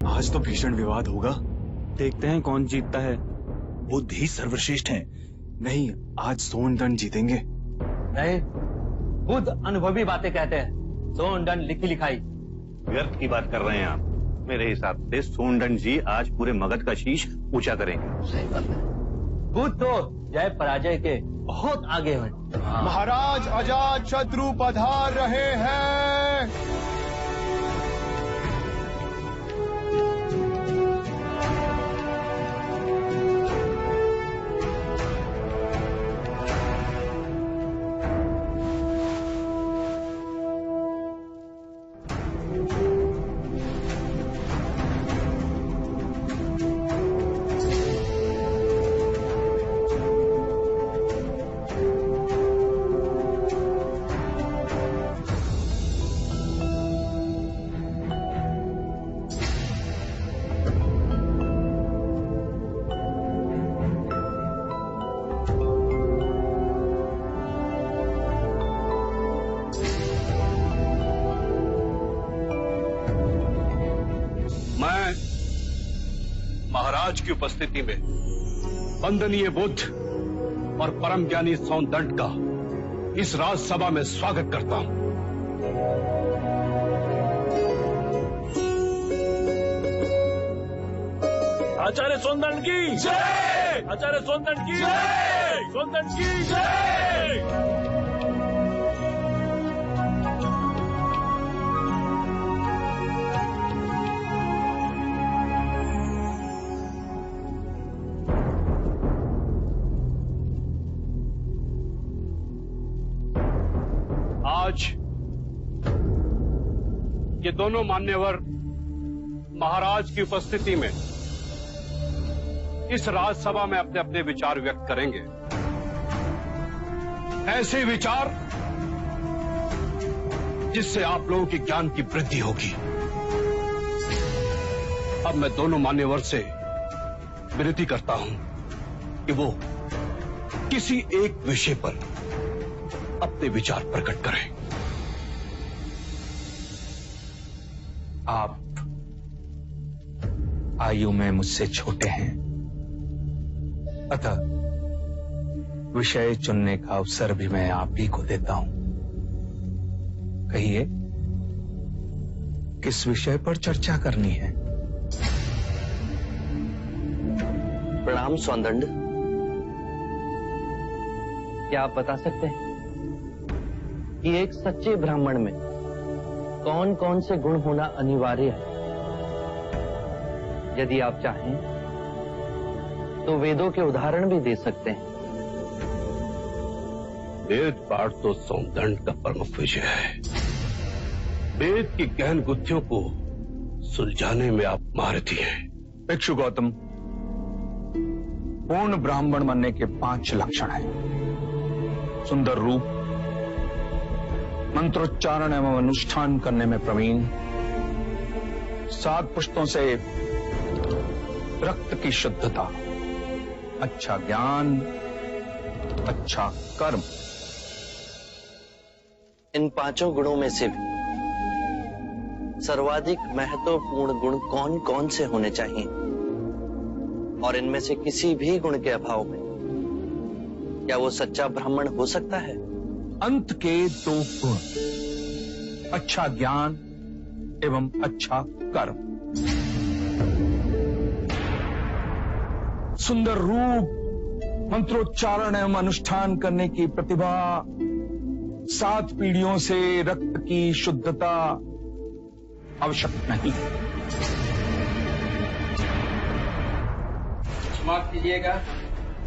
आज तो भीषण विवाद होगा। देखते हैं कौन जीतता है। बुद्ध ही सर्वश्रेष्ठ हैं। नहीं, आज सोनदंड जीतेंगे। नहीं, बुद्ध अनुभवी बातें कहते हैं। सोनदंड लिखी लिखाई। व्यर्थ की बात कर रहे हैं आप। मेरे हिसाब से सोनदंड जी आज पूरे मगध का शीश ऊंचा करेंगे। सही बात है। बुद्ध तो जय पराजय के बहुत आगे हैं। महाराज अजात शत्रु पधार रहे हैं। महाराज की उपस्थिति में वंदनीय बुद्ध और परम ज्ञानी सोनदंड का इस राजसभा में स्वागत करता हूं। आचार्य सोनदंड की जय! आचार्य सोनदंड की जय! सोनदंड की जय! आज ये दोनों मान्यवर महाराज की उपस्थिति में इस राजसभा में अपने अपने विचार व्यक्त करेंगे। ऐसे विचार जिससे आप लोगों के ज्ञान की वृद्धि होगी। अब मैं दोनों मान्यवर से विनती करता हूं कि वो किसी एक विषय पर अपने विचार प्रकट करें। आप आयु में मुझसे छोटे हैं, अतः विषय चुनने का अवसर भी मैं आप ही को देता हूं। कहिए, किस विषय पर चर्चा करनी है? प्रणाम सोनदंड। क्या आप बता सकते हैं कि एक सच्चे ब्राह्मण में कौन कौन से गुण होना अनिवार्य है? यदि आप चाहें तो वेदों के उदाहरण भी दे सकते हैं। वेद पाठ तो सोनदंड का प्रमुख विषय है। वेद की गहन गुत्थियों को सुलझाने में आप महारथी हैं। भिक्षु गौतम, पूर्ण ब्राह्मण बनने के 5 लक्षण हैं। सुंदर रूप, मंत्रोच्चारण एवं अनुष्ठान करने में प्रवीण, 7 पुष्टों से रक्त की शुद्धता, अच्छा ज्ञान, अच्छा कर्म। इन 5 गुणों में से भी सर्वाधिक महत्वपूर्ण गुण कौन कौन से होने चाहिए? और इनमें से किसी भी गुण के अभाव में क्या वो सच्चा ब्राह्मण हो सकता है? अंत के 2 गुण, अच्छा ज्ञान एवं अच्छा कर्म। सुंदर रूप, मंत्रोच्चारण एवं अनुष्ठान करने की प्रतिभा, 7 पीढ़ियों से रक्त की शुद्धता आवश्यक नहीं। क्षमा कीजिएगा,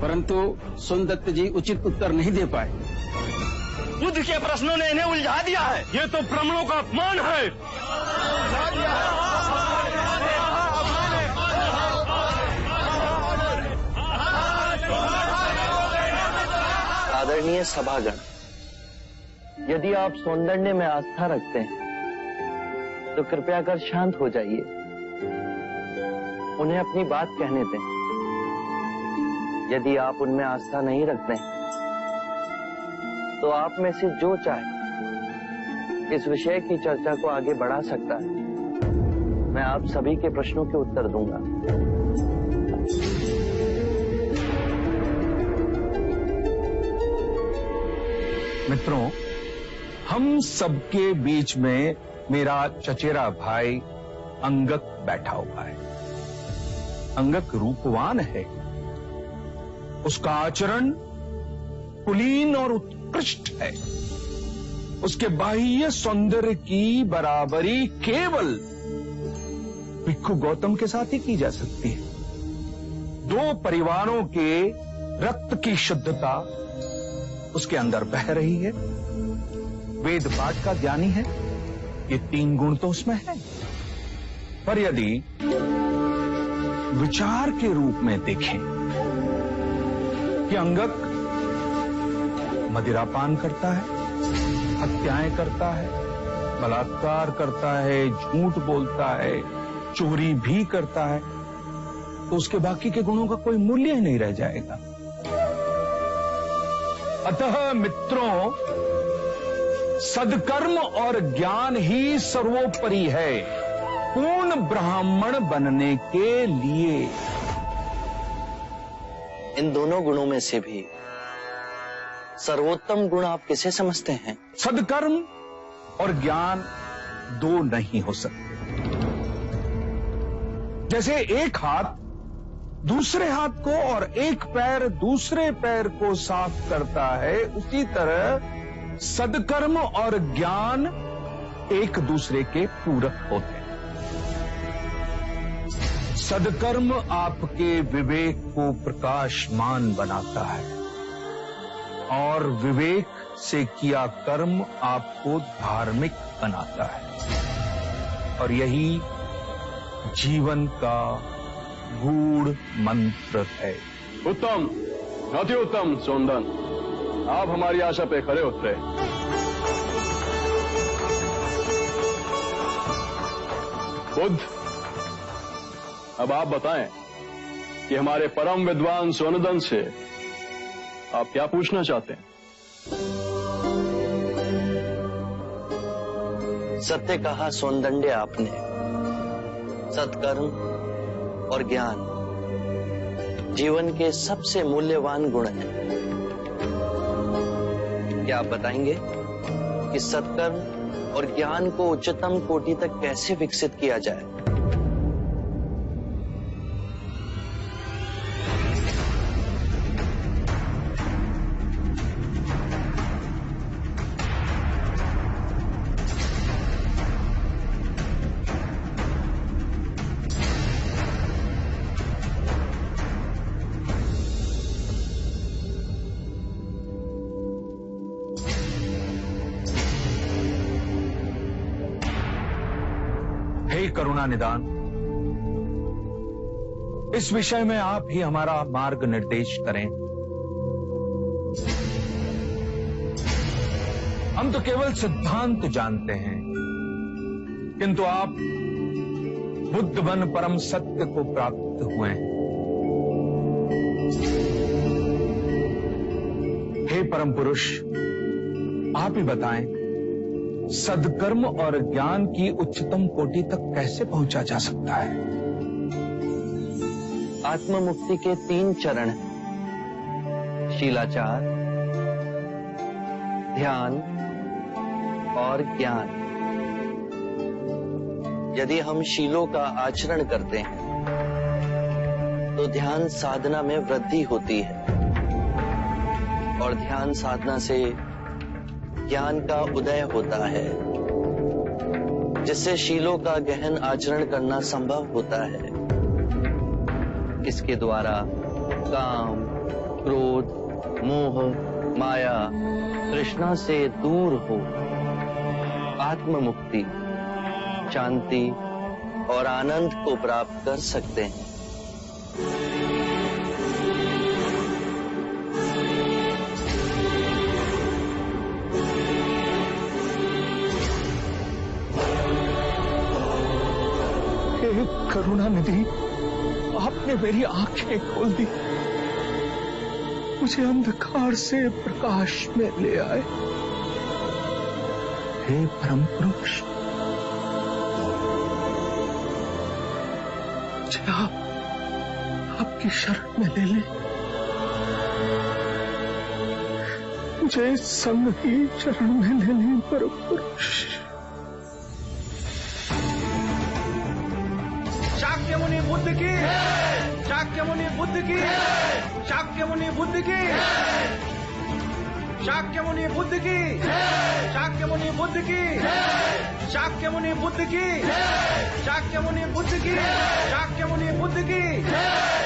परंतु सोनदत्त जी उचित उत्तर नहीं दे पाए। बुद्ध के प्रश्नों ने इन्हें उलझा दिया है। ये तो ब्राह्मणों का अपमान है। आदरणीय सभागण, यदि आप सौंदर्य में आस्था रखते हैं तो कृपया कर शांत हो जाइए। उन्हें अपनी बात कहने दें। यदि आप उनमें आस्था नहीं रखते हैं तो आप में से जो चाहे इस विषय की चर्चा को आगे बढ़ा सकता है। मैं आप सभी के प्रश्नों के उत्तर दूंगा। मित्रों, हम सबके बीच में मेरा चचेरा भाई अंगक बैठा हुआ है। अंगक रूपवान है, उसका आचरण कुलीन और उत्कृष्ट है। उसके बाह्य सौंदर्य की बराबरी केवल भिक्षु गौतम के साथ ही की जा सकती है। दो परिवारों के रक्त की शुद्धता उसके अंदर बह रही है। वेद पाठ का ज्ञानी है, ये 3 गुण तो उसमें है। पर यदि विचार के रूप में देखें कि अंगक मदिरापान करता है, हत्याएं करता है, बलात्कार करता है, झूठ बोलता है, चोरी भी करता है, तो उसके बाकी के गुणों का कोई मूल्य ही नहीं रह जाएगा। अतः मित्रों, सदकर्म और ज्ञान ही सर्वोपरि है पूर्ण ब्राह्मण बनने के लिए। इन दोनों गुणों में से भी सर्वोत्तम गुण आप किसे समझते हैं? सदकर्म और ज्ञान 2 नहीं हो सकते। जैसे एक हाथ दूसरे हाथ को और एक पैर दूसरे पैर को साफ करता है, उसी तरह सदकर्म और ज्ञान एक दूसरे के पूरक होते हैं। सदकर्म आपके विवेक को प्रकाशमान बनाता है और विवेक से किया कर्म आपको धार्मिक बनाता है, और यही जीवन का गूढ़ मंत्र है। उत्तम, अति उत्तम सोनदन, आप हमारी आशा पे खरे उतरे। बुद्ध, अब आप बताएं कि हमारे परम विद्वान सोनदन से आप क्या पूछना चाहते हैं? सत्य कहा सोनदंडे आपने। सत्कर्म और ज्ञान जीवन के सबसे मूल्यवान गुण हैं। क्या आप बताएंगे कि सत्कर्म और ज्ञान को उच्चतम कोटि तक कैसे विकसित किया जाए? हे करुणा निदान, इस विषय में आप ही हमारा मार्ग निर्देश करें। हम तो केवल सिद्धांत जानते हैं, किंतु आप बुद्ध बन परम सत्य को प्राप्त हुए हैं। हे परम पुरुष, आप ही बताएं, सदकर्म और ज्ञान की उच्चतम कोटि तक कैसे पहुंचा जा सकता है? आत्म मुक्ति के 3 चरण हैं: शीलाचार, ध्यान और ज्ञान। यदि हम शीलों का आचरण करते हैं तो ध्यान साधना में वृद्धि होती है, और ध्यान साधना से ज्ञान का उदय होता है, जिससे शीलों का गहन आचरण करना संभव होता है। इसके द्वारा काम, क्रोध, मोह, माया, तृष्णा से दूर हो आत्म मुक्ति, शांति और आनंद को प्राप्त कर सकते हैं। करुणा निधि, आपने मेरी आंखें खोल दी, मुझे अंधकार से प्रकाश में ले आए। हे परम पुरुष, मुझे आपकी शरण में ले ले, मुझे संग ही शरण में ले ले परम पुरुष। शाक्य मुनि बुद्ध की, शाक्य मुनि बुद्ध की, शाक्य मुनि बुद्ध की, शाक्य मुनि बुद्ध की, शाक्य मुनि बुद्ध की, शाक्य मुनि बुद्ध की, शाक्य मुनि बुद्ध की, शाक्य मुनि बुद्ध की।